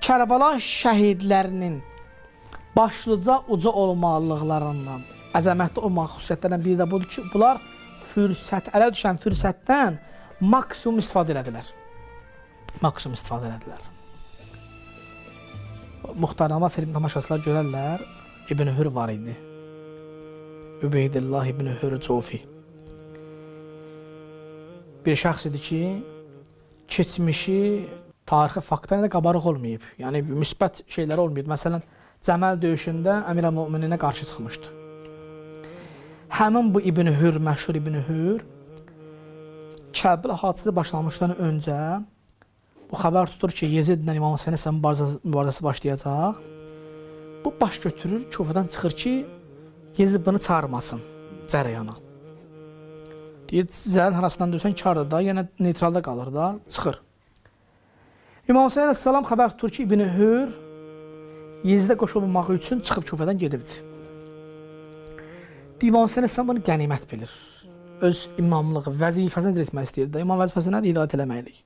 Kərbəla şəhidlərinin başlıca uca olmalıqlarından, əzəmətli olmaq xüsusiyyətlərindən biri də budur ki, bunlar ələ düşən fürsətdən maksimum istifadə elədilər. Maksimum istifadə elədilər. Muxtarnamə film tamaşaçılar görərlər, İbn Hür var idi. Übeydillah İbn Hür Cofi. Bir şəxs idi ki, keçmişi, tarixi faktdan da qabarıq olmayıb. Yəni, müsbət şeylər olmayıb. Məsələn, Cəməl döyüşündə Əmirəl-Mömininə qarşı çıxmışdı. Həmin bu İbn Hür, məşhur İbn Hür, Kərbəla hadisəsi başlanmışdan öncə bu xəbər tutur ki, Yezidlə İmam Hüseyin mübarizəsi başlayacaq. Bu baş götürür, Kufədən çıxır ki, Yezid bunu çağırmasın cərəyana. Deyir, zəlin arasından döysən kardır da, yenə neytralda qalır da, çıxır. İmam Hüseyin əleyhissalam xəbər tutur ki, İbn Hür Yezidə qoşulmamaq üçün çıxıb Kufədən gedibdir. İmam Hüseyin əleyhissalam bunu qənimət bilir. Öz imamlığı, vəzifəsini icra etmək istəyir. İmam vəzifəsi nədir? İdarə eləməklik.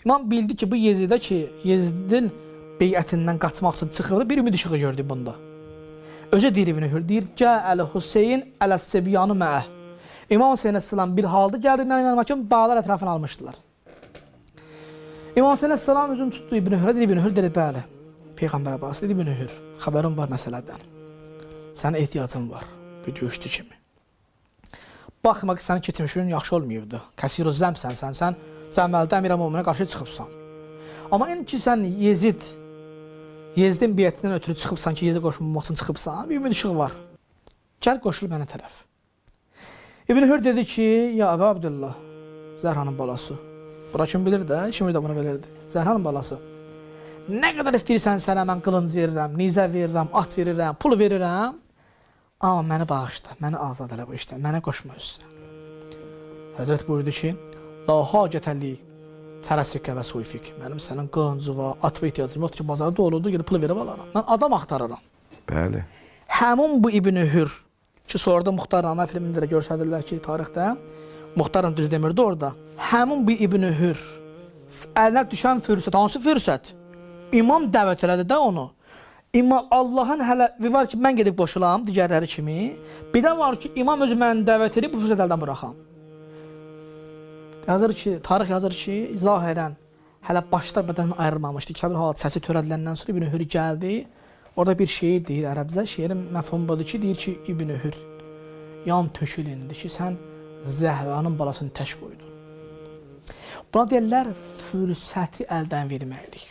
İmam bildi ki, bu Yezidə ki, Yezidin beyətindən qaçmaq üçün çıxırdı, bir ümid işığı gördü bunda. Özü deyir İbn Hür, deyir, Cəəl Hüseyin ələs-Səbiyanı məəh. İmam Hüseyin əleyhissalam bir halda gəldi, mən inanmaq ki, dağlar ətrafını almışdılar. İmam Hüseyin əleyhissalam özünü tutdu İbn Hürə, dedi İbn Hür, dedi, bəli, Peyğəmbər barəsi, dedi İbn Hür, xəbərim var məsələdən. Sənin ehtiyacın var, bir döyüşdü kimi. Baxma ki, sənin keçmişin yaxşı olmayıbdı. Kəsir o zəmsən, sən Cəməldə Əmirəl-Mömininə qarşı çıxıbsan. Amma indi ki, sən Yezidin biyyətindən ötürü çıxıbsan ki, Yezidə qoşulmaq üçün çıxıbsan, bir ümid işığı var. Gəl qoşul mənə tərəf. İbn Hür dedi ki, ya Əbə Abdullah, Zəhranın balası. Bura kim bilir də, kimi də bunu bilirdi. Zəhranın balası. Nə qədər istəyirsən sənə mən qılınc verirəm, nizə verirəm, at verirəm, pul verirəm. Amma məni bağışla, məni azad elə bu işdən, mənə qoşma özsə. Həzrət buyurdu ki, La hacətəli fərəsikə və suyfik. Mənim sənin qılıncıva, at və ihtiyacım yoxdur ki, bazarda olurdu, gedib pul verib alaram. Mən adam axtarıram. Bəli. Həmin bu İbn Hür ki, sonra da Muxtarnamə filmində də görsədirlər ki, tarixdə, Muxtarın düz demirdi orada. Həmin bu İbn Hür əlinə düşən fürsət, hansı fürsət? İmam dəvət elədi də onu. İmam Allahın hələ var ki, mən gedib qoşulam, digərləri kimi. Bir də var ki, imam özü məni dəvət edib, bu fürsət əldən bıraxam. Tarix yazır ki, zahirən hələ başlar bədəndən ayrılmamışdı. Kəbir hadisəsi törədiləndən sonra İbn Hür gəldi. Orada bir şeir deyir ərəbcə. Şeirin məfhumu budur ki, deyir ki, İbn Hür, yan tökül indi ki, sən Zəhranın balasını tək qoydun. Buna deyirlər, fürsəti əldən verməklik.